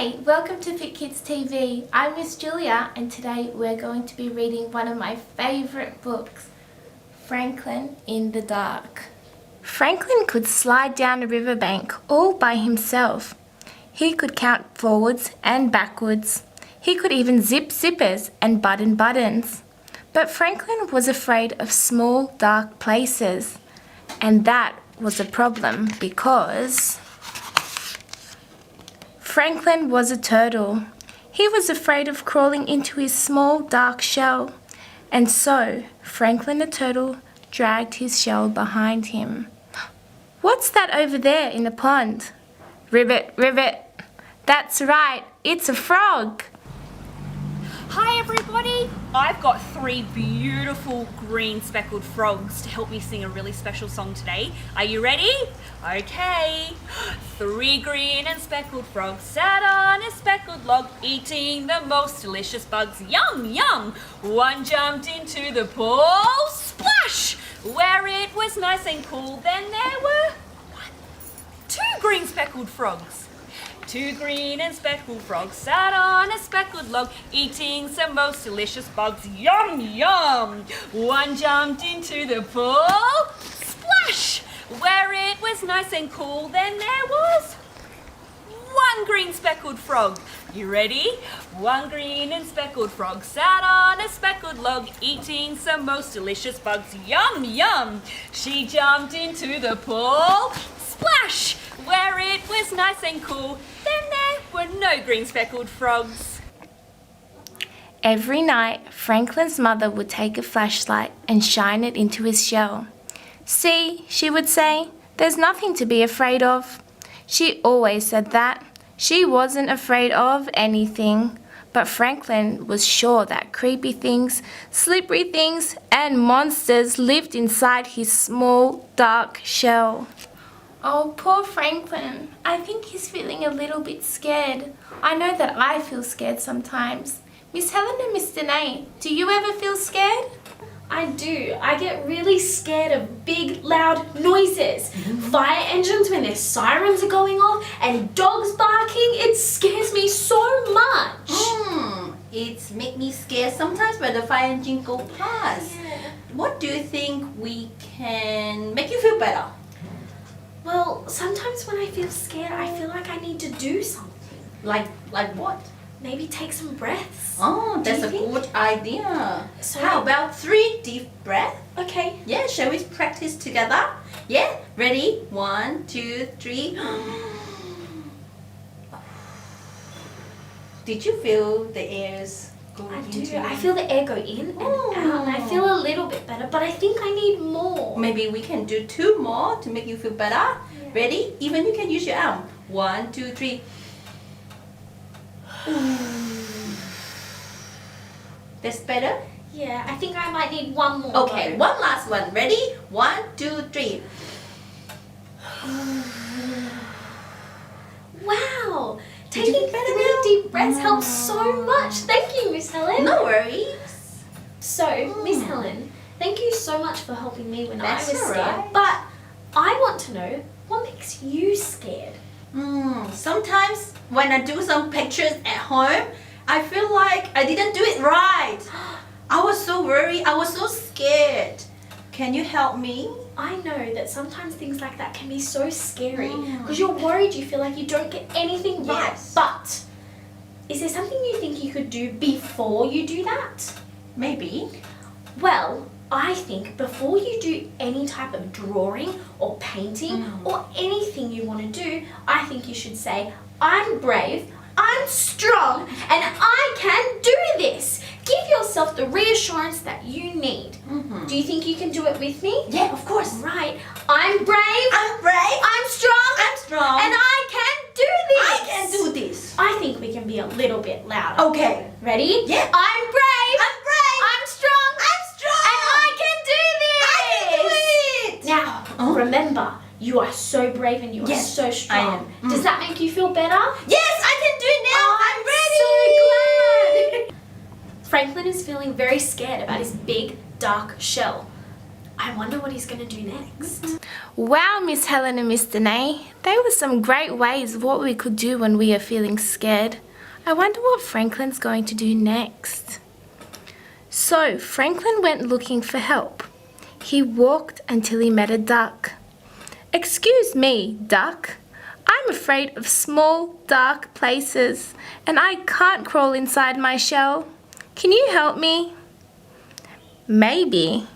Hi, welcome to Fit Kids TV. I'm Miss Julia and today we're going to be reading one of my favourite books, Franklin in the Dark. Franklin could slide down a riverbank all by himself. He could count forwards and backwards. He could even zip zippers and button buttons. But Franklin was afraid of small, dark places. And that was a problem because Franklin was a turtle. He was afraid of crawling into his small, dark shell. And so, Franklin the turtle dragged his shell behind him. What's that over there in the pond? Ribbit, ribbit. That's right, it's a frog. Hi everybody! I've got 3 beautiful green speckled frogs to help me sing a really special song today. Are you ready? Okay. 3 green and speckled frogs sat on a speckled log, eating the most delicious bugs. Yum, yum! One jumped into the pool, splash! Where it was nice and cool. Then there were 2 green speckled frogs. 2 green and speckled frogs sat on a speckled log, eating some most delicious bugs. Yum, yum! One jumped into the pool, splash! Where it was nice and cool. Then there was 1 green speckled frog. You ready? 1 green and speckled frog sat on a speckled log, eating some most delicious bugs. Yum, yum! She jumped into the pool, splash! Where it was nice and cool. Then there were no green speckled frogs. Every night, Franklin's mother would take a flashlight and shine it into his shell. See, she would say, there's nothing to be afraid of. She always said that. She wasn't afraid of anything. But Franklin was sure that creepy things, slippery things, and monsters lived inside his small, dark shell. Oh, poor Franklin. I think he's feeling a little bit scared. I know that I feel scared sometimes. Miss Helen and Miss Danae, do you ever feel scared? I do. I get really scared of big, loud noises. Fire engines when their sirens are going off and dogs barking. It scares me so much. It's make me scared sometimes when the fire engine go past. Yeah. What do you think we can make you feel better? Well, sometimes when I feel scared, I feel like I need to do something. Like what? Maybe take some breaths. Oh, that's Do a you think? good idea. So- How about 3 deep breaths? Okay. Yeah, shall we practice together? Yeah, ready? 1, 2, 3. Did you feel the air's going I do. into I feel the air go in and out, and I feel a little bit better, but I think I need more. Maybe we can do 2 more to make you feel better. Yeah. Ready? Even you can use your arm. 1, 2, 3. That's better? Yeah, I think I might need one more. Okay, though. one last one. Ready? 1, 2, 3. Wow! Did you Taking get better 3 now? deep breaths helps so much. Thank you, Miss Helen. No worries. So, Miss Helen, thank you so much for helping me when That's I was scared. alright. But I want to know, what makes you scared? Sometimes when I do some pictures at home, I feel like I didn't do it right. I was so worried. I was so scared. Can you help me? I know that sometimes things like that can be so scary because you're worried, you feel like you don't get anything right. Yes. But is there something you think you could do before you do that? Maybe. Well, I think before you do any type of drawing or painting or anything you want to do, I think you should say, I'm brave, I'm strong, and I can do this. Give yourself the reassurance that you need. Do you think you can do it with me? Yeah, of course. Right. I'm brave, I'm brave. I'm strong, I'm strong. and I can do this. I can do this. I think we can be a little bit louder. Okay. Ready? Yeah. I'm brave. I'm brave. I'm strong. I'm strong. And I can do this. I can do it. Now, remember, you are so brave and you are Yes, so strong. I am. Does that make you feel better? Yes, I can do it now. I'm ready. So glad. Franklin is feeling very scared about his big, dark shell. I wonder what he's going to do next. Wow, Miss Helen and Miss Danae, they were some great ways of what we could do when we are feeling scared. I wonder what Franklin's going to do next. So Franklin went looking for help. He walked until he met a duck. "Excuse me, duck. I'm afraid of small, dark places, and I can't crawl inside my shell. Can you help me?" "Maybe,"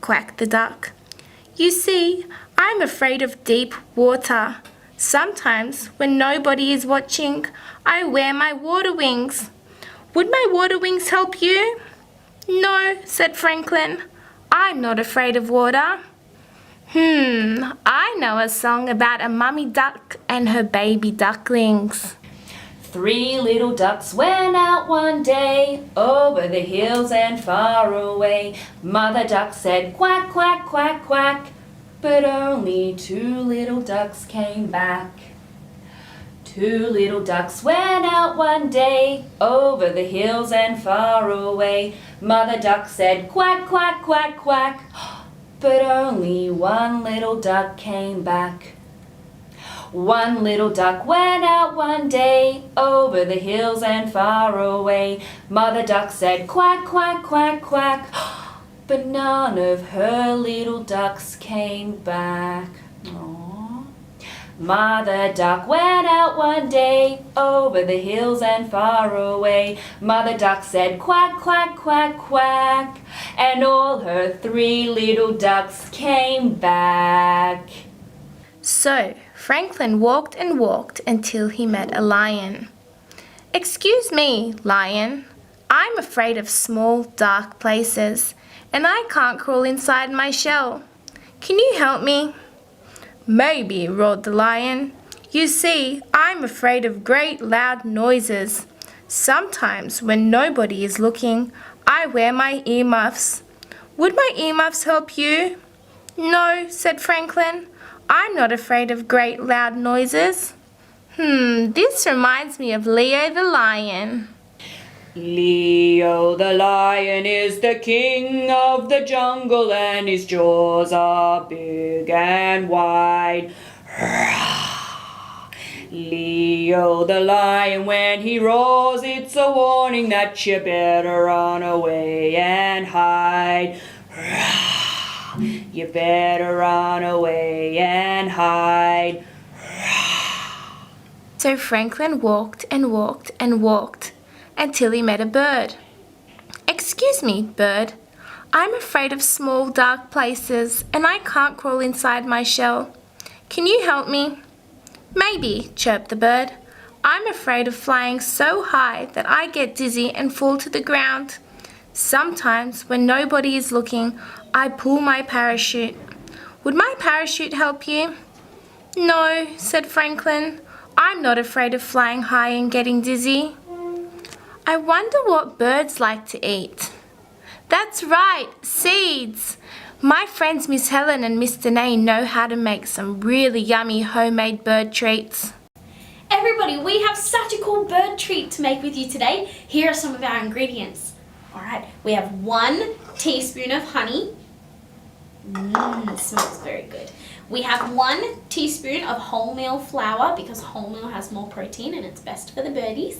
quacked the duck. "You see, I'm afraid of deep water. Sometimes, when nobody is watching, I wear my water wings. Would my water wings help you?" "No," said Franklin. "I'm not afraid of water." I know a song about a mummy duck and her baby ducklings. 3 little ducks went out one day, over the hills and far away. Mother duck said quack, quack, quack, quack, but only 2 little ducks came back. 2 little ducks went out one day, over the hills and far away. Mother duck said quack, quack, quack, quack, but only 1 little duck came back. 1 little duck went out one day, over the hills and far away. Mother duck said quack, quack, quack, quack, but none of her little ducks came back. Aww. Mother duck went out one day, over the hills and far away. Mother duck said quack, quack, quack, quack, and all her 3 little ducks came back. So Franklin walked and walked until he met a lion. "Excuse me, lion. I'm afraid of small, dark places, and I can't crawl inside my shell. Can you help me?" "Maybe," roared the lion. "You see, I'm afraid of great loud noises. Sometimes, when nobody is looking, I wear my earmuffs. Would my earmuffs help you?" "No," said Franklin. "I'm not afraid of great loud noises." This reminds me of Leo the lion. Leo the lion is the king of the jungle, and his jaws are big and wide. Leo the lion, when he roars, it's a warning that you better run away and hide. You better run away and hide. So Franklin walked and walked and walked until he met a bird. "Excuse me, bird. I'm afraid of small, dark places, and I can't crawl inside my shell. Can you help me?" "Maybe," chirped the bird. "I'm afraid of flying so high that I get dizzy and fall to the ground. Sometimes, when nobody is looking, I pull my parachute. Would my parachute help you?" "No," said Franklin. "I'm not afraid of flying high and getting dizzy." I wonder what birds like to eat. That's right, seeds. My friends Miss Helen and Miss Danae know how to make some really yummy homemade bird treats. Everybody, we have such a cool bird treat to make with you today. Here are some of our ingredients. Alright, we have 1 teaspoon of honey. It smells very good. We have 1 teaspoon of wholemeal flour because wholemeal has more protein and it's best for the birdies.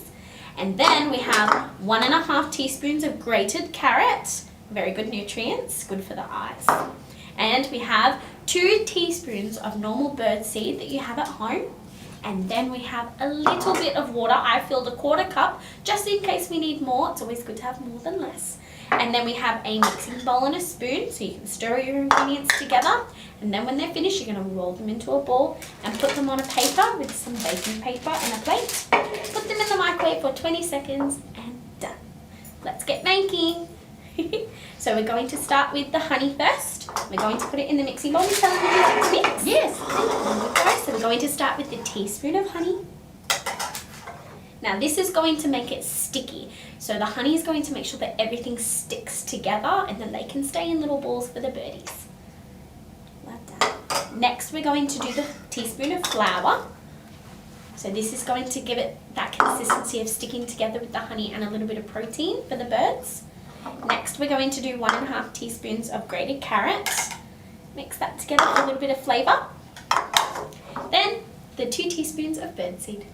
And then we have 1.5 teaspoons of grated carrot. Very good nutrients, good for the eyes. And we have 2 teaspoons of normal bird seed that you have at home. And then we have a little bit of water. I filled a 1/4 cup just in case we need more. It's always good to have more than less. And then we have a mixing bowl and a spoon so you can stir your ingredients together. And then when they're finished, you're going to roll them into a ball and put them on a paper with some baking paper and a plate. Put them in the microwave for 20 seconds and done. Let's get making. So we're going to start with the honey first. We're going to put it in the mixing bowl. Miss Helen, would you like to mix? Yes. So we're going to start with the teaspoon of honey. Now this is going to make it sticky. So the honey is going to make sure that everything sticks together and then they can stay in little balls for the birdies. Like that. Next we're going to do the teaspoon of flour. So this is going to give it that consistency of sticking together with the honey and a little bit of protein for the birds. Next we're going to do 1.5 teaspoons of grated carrot. Mix that together for a little bit of flavour. Then the 2 teaspoons of birdseed.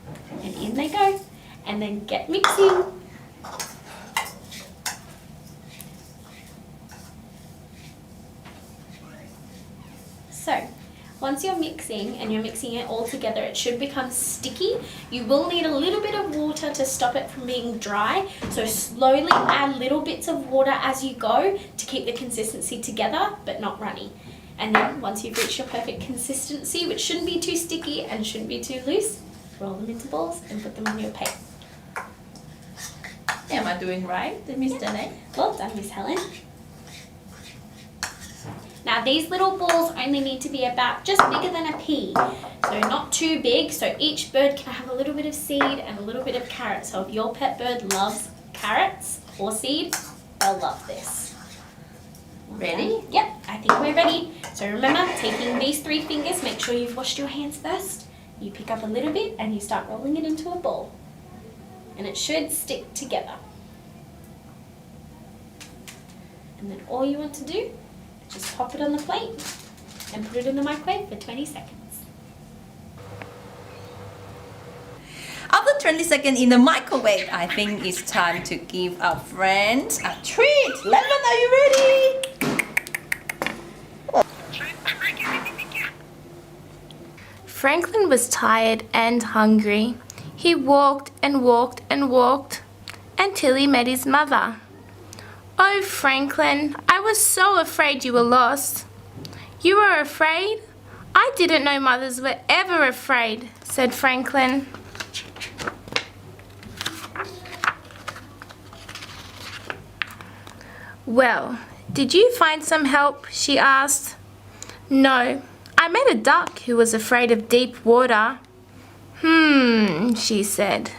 And in they go. And then get mixing. So, once you're mixing and you're mixing it all together, it should become sticky. You will need a little bit of water to stop it from being dry. So slowly add little bits of water as you go to keep the consistency together but not runny. And then once you've reached your perfect consistency, which shouldn't be too sticky and shouldn't be too loose, roll them into balls and put them on your plate. Am I doing right, Miss Danae? Well done, Miss Helen. Now these little balls only need to be about just bigger than a pea, so not too big, so each bird can have a little bit of seed and a little bit of carrot. So if your pet bird loves carrots or seed, they'll love this. Ready? Yep, I think we're ready. So remember, taking these 3 fingers, make sure you've washed your hands first. You pick up a little bit and you start rolling it into a ball. And it should stick together. And then all you want to do, just pop it on the plate and put it in the microwave for 20 seconds. After 20 seconds in the microwave, I think it's time to give our friends a treat. Lemon, are you ready? Franklin was tired and hungry. He walked and walked and walked until he met his mother. "Oh, Franklin, I was so afraid you were lost." "You were afraid? I didn't know mothers were ever afraid," said Franklin. "Well, did you find some help?" she asked. "No, I met a duck who was afraid of deep water." She said.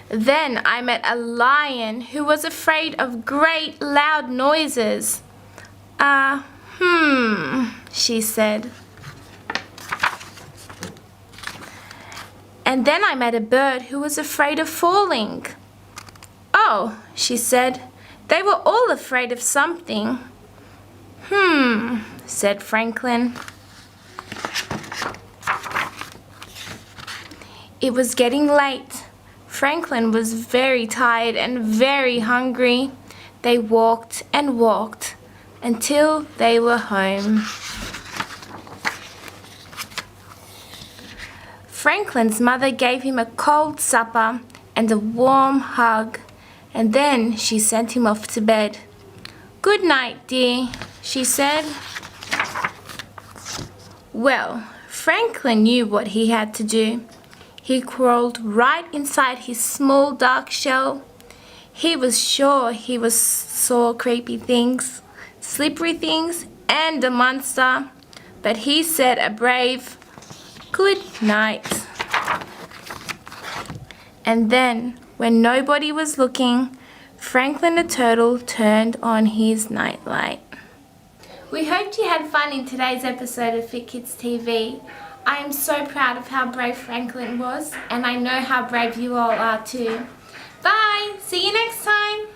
"Then I met a lion who was afraid of great loud noises." She said. "And then I met a bird who was afraid of falling." "Oh," she said, "they were all afraid of something." Said Franklin. It was getting late. Franklin was very tired and very hungry. They walked and walked until they were home. Franklin's mother gave him a cold supper and a warm hug, and then she sent him off to bed. "Good night, dear," she said. Well, Franklin knew what he had to do. He crawled right inside his small dark shell. He was sure he saw creepy things, slippery things, and a monster, but he said a brave good night. And then, when nobody was looking, Franklin the turtle turned on his nightlight. We hoped you had fun in today's episode of Fit Kids TV. I am so proud of how brave Franklin was, and I know how brave you all are too. Bye! See you next time!